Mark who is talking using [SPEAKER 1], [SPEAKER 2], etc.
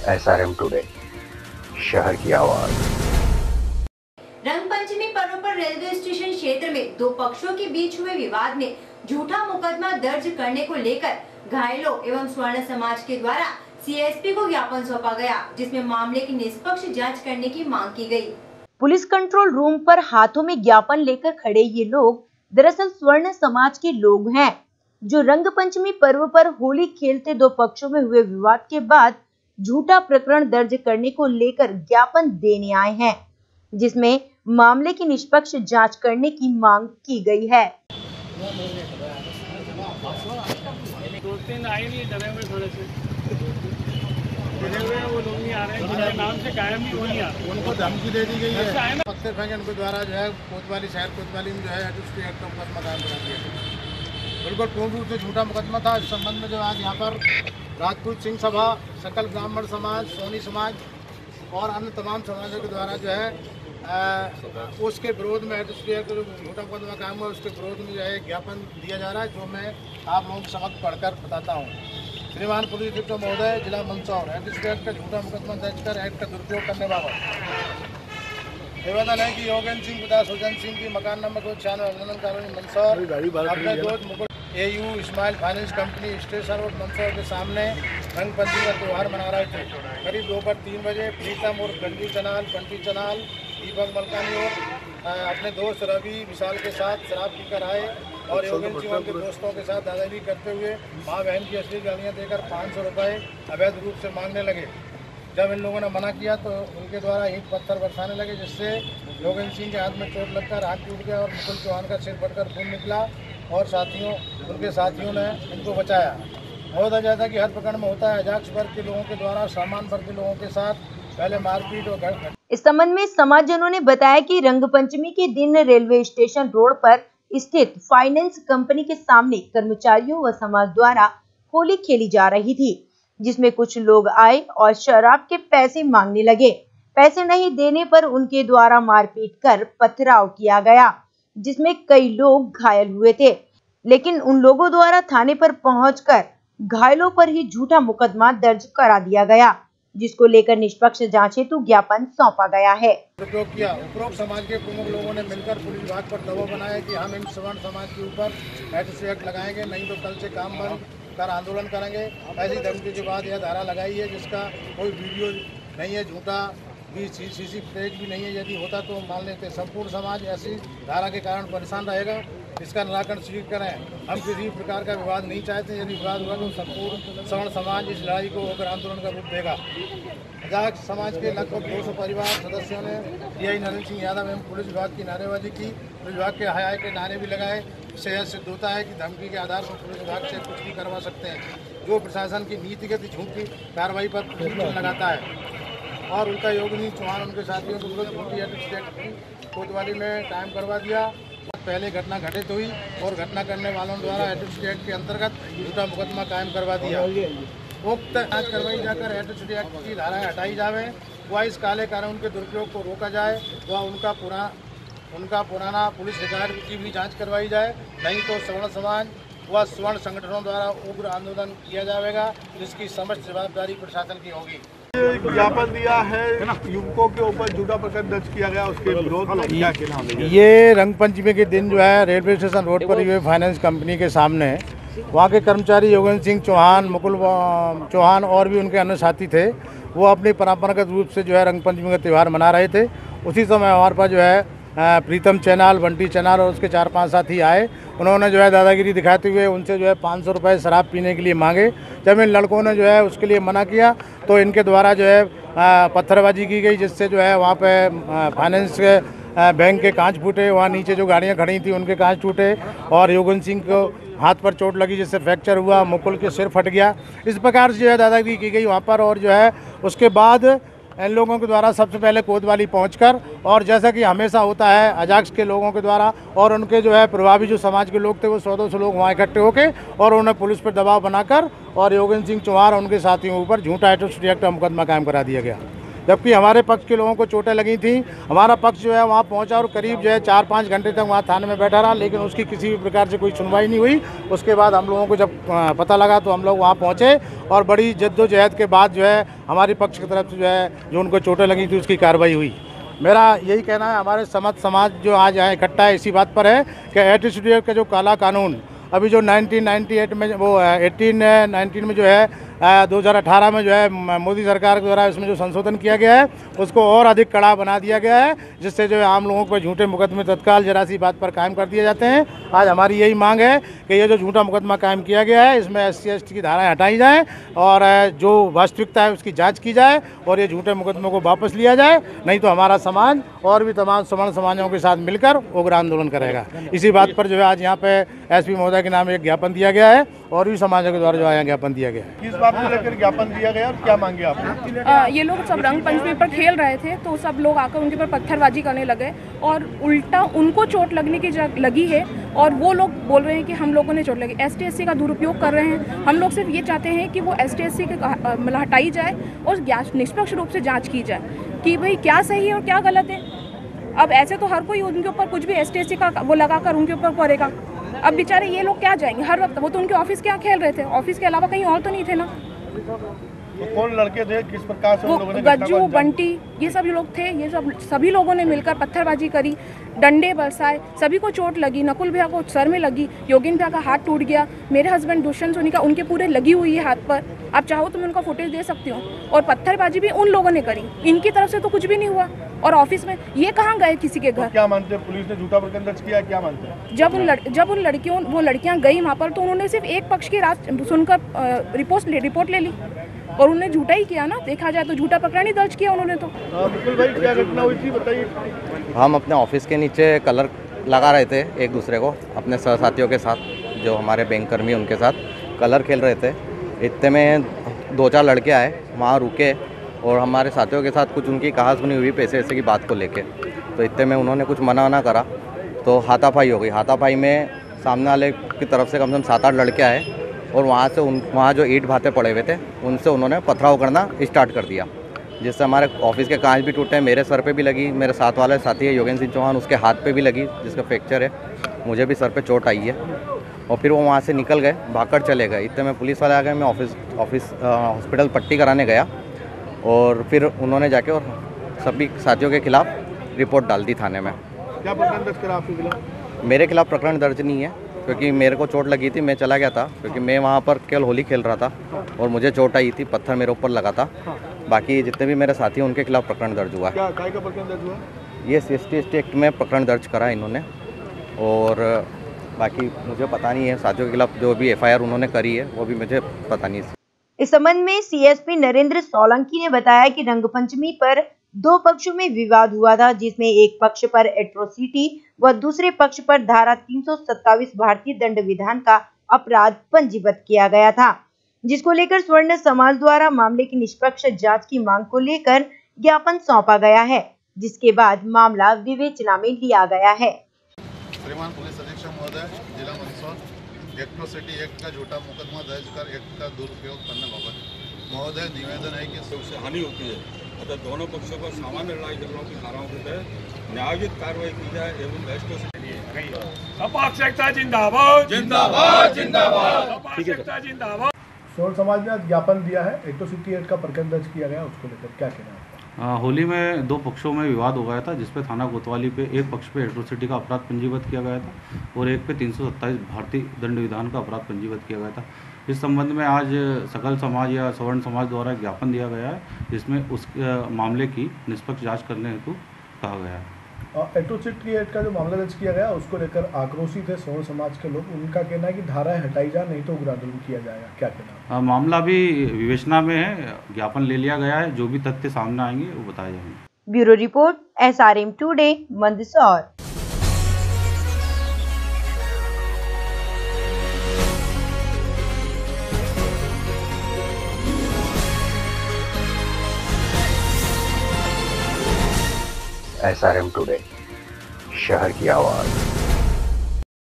[SPEAKER 1] SRM today, शहर की आवाज।
[SPEAKER 2] रंगपंचमी पर्व पर रेलवे स्टेशन क्षेत्र में दो पक्षों के बीच हुए विवाद में झूठा मुकदमा दर्ज करने को लेकर घायलों एवं स्वर्ण समाज के द्वारा CSP को ज्ञापन सौंपा गया, जिसमें मामले की निष्पक्ष जांच करने की मांग की गई।
[SPEAKER 3] पुलिस कंट्रोल रूम पर हाथों में ज्ञापन लेकर खड़े ये लोग दरअसल स्वर्ण समाज के लोग हैं, जो रंग पंचमी पर्व पर होली खेलते दो पक्षों में हुए विवाद के बाद झूठा प्रकरण दर्ज करने को लेकर ज्ञापन देने आए हैं, जिसमें मामले की निष्पक्ष जांच करने की मांग की गई है।
[SPEAKER 4] दो तीन आए नहीं, डरे हुए थोड़े से डरे हुए वो लोग नहीं आ रहे हैं, जिनके नाम से कायम नहीं, वो नहीं आ रहे।
[SPEAKER 5] उनको धमकी दे दी गई है। पत्थर फेंके उनके द्वारा जो है कोतवाली शहर कोतवाली में जो है एडल्ट्री एक्ट का मुकदमा दायर करा दिया। बिल्कुल पूर्ण रूप से झूठा मुकदमा था। इस संबंध में जो आज यहाँ पर राजपूत सिंह सभा, सकल ब्राह्मण समाज, सोनी समाज और अन्य तमाम समाजों के द्वारा जो है उसके विरोध में एडल्ट्री एक्ट जो झूठा मुकदमा कायम हुआ उसके विरोध में जो है ज्ञापन दिया जा रहा है, जो मैं आप लोगों के समक्ष पढ़कर बताता हूँ। श्रीमान पुलिस अधीक्षक महोदय, जिला मंदसौर, एडल्ट्री एक्ट का झूठा मुकदमा दर्ज कर एक्ट का दुरुपयोग करने बाबत निवेदन है कि योगेंद्र सिंह पिता सुजन सिंह की मकान नंबर 296 अभिनंदन कॉलोनी मंदसौर अपने दोस्त Mukul AU small finance company station road Mandsaur के सामने रंग पंचमी का त्यौहार मना रहे थे। करीब दोपहर 3 बजे प्रीतम और बंटी चनाल, दीपक मलकानी और अपने दोस्त रवि विशाल के साथ शराब पीकर आए और योगेंद्र सिंह के दोस्तों के साथ दादागिरी करते हुए माँ बहन की असली गालियाँ देकर 500 रुपये अवैध रूप से मांगने लगे। जब इन लोगों ने मना किया तो उनके द्वारा ईंट पत्थर बरसाने लगे, जिससे योगेंद्र सिंह के हाथ में चोट लगकर हाथ टूट गया और मुकुल चौहान का सिर फटकर खून निकला और उनके साथियों ने इनको बचाया। बहुत जैसा कि हर प्रकरण में होता है, अजाक्स वर्ग के लोगों के द्वारा सामान्य वर्ग के लोगों के साथ पहले मारपीट और
[SPEAKER 3] इस संबंध में समाजजनों ने बताया कि रंग पंचमी के दिन रेलवे स्टेशन रोड पर स्थित फाइनेंस कंपनी के सामने कर्मचारियों व समाज द्वारा होली खेली जा रही थी, जिसमें कुछ लोग आए और शराब के पैसे मांगने लगे। पैसे नहीं देने पर उनके द्वारा मारपीट कर पथराव किया गया, जिसमें कई लोग घायल हुए थे, लेकिन उन लोगों द्वारा थाने पर पहुंचकर घायलों पर ही झूठा मुकदमा दर्ज करा दिया गया, जिसको लेकर निष्पक्ष जांच हेतु ज्ञापन सौंपा गया है।
[SPEAKER 5] उपयोग किया। उपरोक्त समाज के प्रमुख लोगों ने मिलकर पुलिस विभाग पर दबाव बनाया कि हम इन स्वर्ण समाज के ऊपर एडल्ट्री एक्ट लगाएंगे, नहीं तो कल से काम बंद कर आंदोलन करेंगे। ऐसी धमकी के बाद यह धारा लगाई है, जिसका कोई वीडियो नहीं है, झूठा भी CC फुटेज भी नहीं है। यदि होता तो मान लेते। संपूर्ण समाज ऐसी धारा के कारण परेशान रहेगा, इसका निराकरण शीघ्र करें। हम किसी प्रकार का विवाद नहीं चाहते। यदि विवाद हुआ तो संपूर्ण स्वर्ण समाज इस लड़ाई को होकर आंदोलन का रूप देगा। अजाक्स समाज के लगभग 200 परिवार सदस्यों ने DI नरेंद्र सिंह यादव एवं पुलिस विभाग की नारेबाजी की। पुलिस विभाग के हाय के नारे भी लगाए। इससे यह सिद्ध होता है कि धमकी के आधार पर पुलिस विभाग से कुछ भी करवा सकते हैं, जो प्रशासन की नीतिगत झूठी कार्रवाई पर लगाता है। और उनका योगेंद्र चौहान उनके साथियों को विरुद्ध झूठी एडल्ट्री एक्ट की कोतवाली में कायम करवा दिया। पहले घटना घटित हुई और घटना करने वालों द्वारा एडल्ट्री एक्ट के अंतर्गत झूठा मुकदमा कायम करवा दिया। उक्त जांच करवाई जाकर एडल्ट्री एक्ट की धाराएं हटाई जावे, व इस काले कानून के दुरुपयोग को रोका जाए, व उनका पुराना पुलिस रिकॉर्ड की भी जांच करवाई जाए। नहीं तो स्वर्ण समाज व स्वर्ण संगठनों द्वारा उग्र आंदोलन किया जाएगा, जिसकी समस्त जवाबदारी प्रशासन की होगी।
[SPEAKER 6] ज्ञापन दिया है, युवकों के ऊपर झूठा प्रकरण दर्ज किया गया, उसके विरोध में क्या कहना है?
[SPEAKER 5] ये रंग पंचमी के दिन जो है रेलवे स्टेशन रोड पर ये फाइनेंस कंपनी के सामने वहाँ के कर्मचारी योगेंद्र सिंह चौहान, मुकुल चौहान और भी उनके अन्य साथी थे, वो अपनी परंपरागत रूप से जो है रंग पंचमी का त्यौहार मना रहे थे। उसी समय हमारे पास जो है प्रीतम चैनाल, बंटी चैनाल और उसके 4-5 साथी आए। उन्होंने जो है दादागिरी दिखाते हुए उनसे जो है 500 रुपये शराब पीने के लिए मांगे। जब इन लड़कों ने जो है उसके लिए मना किया तो इनके द्वारा जो है पत्थरबाजी की गई, जिससे जो है वहाँ पे फाइनेंस के बैंक के कांच फूटे, वहाँ नीचे जो गाड़ियाँ खड़ी थी उनके कांच टूटे और योगेंद्र सिंह को हाथ पर चोट लगी, जिससे फ्रैक्चर हुआ, मुकुल के सिर फट गया। इस प्रकार से जो है दादागिरी की गई वहाँ पर। और जो है उसके बाद इन लोगों के द्वारा सबसे पहले कोतवाली पहुंचकर, और जैसा कि हमेशा होता है अजाक्स के लोगों के द्वारा और उनके जो है प्रभावी जो समाज के लोग थे वो 100-200 लोग वहाँ इकट्ठे होके और उन्हें पुलिस पर दबाव बनाकर और योगेंद्र सिंह चौहान और उनके साथियों ऊपर झूठा एडल्ट्री एक्ट का मुकदमा कायम करा दिया गया। जबकि हमारे पक्ष के लोगों को चोटें लगी थी। हमारा पक्ष जो है वहाँ पहुँचा और करीब जो है 4-5 घंटे तक वहाँ थाने में बैठा रहा, लेकिन उसकी किसी भी प्रकार से कोई सुनवाई नहीं हुई। उसके बाद हम लोगों को जब पता लगा तो हम लोग वहाँ पहुँचे और बड़ी जद्दोजहद के बाद जो है हमारे पक्ष की तरफ से जो है जो उनको चोटें लगी थी उसकी कार्रवाई हुई। मेरा यही कहना है, हमारे समाज जो आज यहाँ इकट्ठा है इसी बात पर है कि एट्रोसिटी एक्ट का जो काला कानून अभी जो 1998 में वो 19 में जो है 2018 में जो है मोदी सरकार द्वारा इसमें जो संशोधन किया गया है उसको और अधिक कड़ा बना दिया गया है, जिससे जो है आम लोगों पर झूठे मुकदमे तत्काल जरा सी बात पर कायम कर दिए जाते हैं। आज हमारी यही मांग है कि ये जो झूठा मुकदमा कायम किया गया है इसमें SC/ST की धाराएं हटाई जाएं और जो वास्तविकता है उसकी जांच की जाए और ये झूठे मुकदमों को वापस लिया जाए, नहीं तो हमारा समाज और भी तमाम सवर्ण समाजों के साथ मिलकर उग्र आंदोलन करेगा। इसी बात पर जो है आज यहाँ पे SP महोदय के नाम एक ज्ञापन दिया गया है और भी समाजों के द्वारा जो है ज्ञापन दिया गया है।
[SPEAKER 6] किस बात को लेकर ज्ञापन दिया गया और क्या मांगे आपने?
[SPEAKER 7] ये लोग सब रंग पंचमी पर खेल रहे थे तो सब लोग आकर उनके ऊपर पत्थरबाजी करने लगे और उल्टा उनको चोट लगने की लगी है और वो लोग बोल रहे हैं कि हम लोगों ने चोट लगी। ST/SC का दुरुपयोग कर रहे हैं। हम लोग सिर्फ ये चाहते हैं कि वो ST/SC के हटाई जाए और निष्पक्ष रूप से जाँच की जाए कि भाई क्या सही है और क्या गलत है। अब ऐसे तो हर कोई उनके ऊपर कुछ भी ST/SC का वो लगाकर उनके ऊपर करेगा। अब बेचारे ये लोग क्या जाएंगे हर वक्त, वो तो उनके ऑफिस क्या खेल रहे थे, ऑफिस के अलावा कहीं और तो नहीं थे ना।
[SPEAKER 6] तो कौन लड़के थे, किस प्रकार से
[SPEAKER 7] वो
[SPEAKER 6] उन लोगों ने
[SPEAKER 7] गज्जू बंटी ये सब लोग थे, ये सभी लोगों ने मिलकर पत्थरबाजी करी, डंडे बरसाए, सभी को चोट लगी। नकुल भैया को सर में लगी, योगेन भैया का हाथ टूट गया, मेरे हस्बैंड दुष्यंत सोनी का उनके पूरे लगी हुई है हाथ पर। आप चाहो तो मैं उनका फुटेज दे सकती हूँ। और पत्थरबाजी भी उन लोगों ने करी, इनकी तरफ से तो कुछ भी नहीं हुआ। और ऑफिस में ये कहाँ गए किसी के घर?
[SPEAKER 6] तो क्या मानते हैं पुलिस ने झूठा प्रकरण दर्ज किया, क्या मानते हैं?
[SPEAKER 7] जब उन लड़कियां गई वहाँ पर तो उन्होंने सिर्फ एक पक्ष की रात सुनकर रिपोर्ट ले ली और उन्होंने झूठा ही किया ना। देखा जाए तो झूठा प्रकरण ही दर्ज किया उन्होंने तो।
[SPEAKER 6] बिल्कुल भाई, क्या घटना हुई थी बताइए।
[SPEAKER 8] हम अपने ऑफिस के नीचे कलर लगा रहे थे एक दूसरे को, अपने साथियों के साथ जो हमारे बैंक कर्मी उनके साथ कलर खेल रहे थे। इतने में 2-4 लड़के आए, वहाँ रुके और हमारे साथियों के साथ कुछ उनकी कहा सुनी हुई पैसे की बात को लेके। तो इतने में उन्होंने कुछ मना करा तो हाथापाई हो गई। हाथापाई में सामने वाले की तरफ से कम से कम 7-8 लड़के आए और वहाँ से वहाँ जो ईंट भाते पड़े हुए थे उनसे उन्होंने पथराव करना स्टार्ट कर दिया, जिससे हमारे ऑफिस के कांच भी टूटे। मेरे सर पे भी लगी, मेरे साथ वाले साथी है योगेंद्र सिंह चौहान, उसके हाथ पे भी लगी जिसका फ्रैक्चर है। मुझे भी सर पे चोट आई है। और फिर वो वहाँ से निकल गए, भागकर चले गए। इतने में पुलिस वाले आ गए। मैं हॉस्पिटल पट्टी कराने गया और फिर उन्होंने जाके और सभी साथियों के खिलाफ रिपोर्ट डाल दी थाने में।
[SPEAKER 6] क्या प्रकरण दर्ज करा आपके खिलाफ?
[SPEAKER 8] मेरे खिलाफ प्रकरण दर्ज नहीं है क्योंकि मेरे को चोट लगी थी, मैं चला गया था क्योंकि मैं वहाँ पर केवल होली खेल रहा था और मुझे चोट आई थी, पत्थर मेरे ऊपर लगा था। बाकी जितने भी मेरे साथी हैं उनके खिलाफ प्रकरण दर्ज हुआ।
[SPEAKER 6] क्या काय का प्रकरण दर्ज हुआ?
[SPEAKER 8] ये ST/ST एक्ट में प्रकरण दर्ज करा इन्होंने और बाकी मुझे पता नहीं है साथियों के खिलाफ जो भी FIR उन्होंने करी है वो भी मुझे पता नहीं है।
[SPEAKER 3] इस संबंध में CSP नरेंद्र सोलंकी ने बताया कि रंगपंचमी पर 2 पक्षों में विवाद हुआ था, जिसमें एक पक्ष पर एट्रोसिटी व दूसरे पक्ष पर धारा 327 भारतीय दंड विधान का अपराध पंजीबद्ध किया गया था, जिसको लेकर स्वर्ण समाज द्वारा मामले की निष्पक्ष जांच की मांग को लेकर ज्ञापन सौंपा गया है, जिसके बाद मामला विवेचना में लिया गया है।
[SPEAKER 9] श्रीमान पुलिस अधीक्षक महोदय, जिला मंदसौर, एट्रोसिटी एक्ट का झूठा मुकदमा दर्ज कर एक्ट का दुरुपयोग करने बाबत महोदय निवेदन है कि
[SPEAKER 10] उससे हानि होती है, अतः दोनों पक्षों को सामान्य लड़ाई झगड़ों की धाराओं के तहत न्यायोचित कार्रवाई की जाए एवं
[SPEAKER 4] अपाक्षिकता जिंदाबाद जिंदाबाद जिंदाबाद अपाक्षिकता जिंदाबाद।
[SPEAKER 6] स्वर्ण समाज ने आज ज्ञापन दिया है, एट्रोसिटी एक्ट का प्रकरण दर्ज किया गया, उसको लेकर क्या कहना है?
[SPEAKER 11] होली में 2 पक्षों में विवाद हो गया था, जिसपे थाना कोतवाली पे एक पक्ष पे एट्रोसिटी का अपराध पंजीबद्ध किया गया था और एक पे 327 भारतीय दंड विधान का अपराध पंजीबद्ध किया गया था। इस संबंध में आज सकल समाज या स्वर्ण समाज द्वारा ज्ञापन दिया गया है, जिसमें उस मामले की निष्पक्ष जांच करने हेतु कहा गया है।
[SPEAKER 6] एट्रोसिटी एक्ट का जो मामला दर्ज किया गया उसको लेकर आक्रोशित है स्वर्ण समाज के लोग। उनका कहना है कि धाराएं हटाई जाए, नहीं तो उग्र आंदोलन किया जाएगा, क्या कहना?
[SPEAKER 11] मामला भी विवेचना में है, ज्ञापन ले लिया गया है, जो भी तथ्य सामने आएंगे वो बताए जाएंगे।
[SPEAKER 3] Bureau report SRM today Mandsaur.
[SPEAKER 1] SRM today, शहर की आवाज।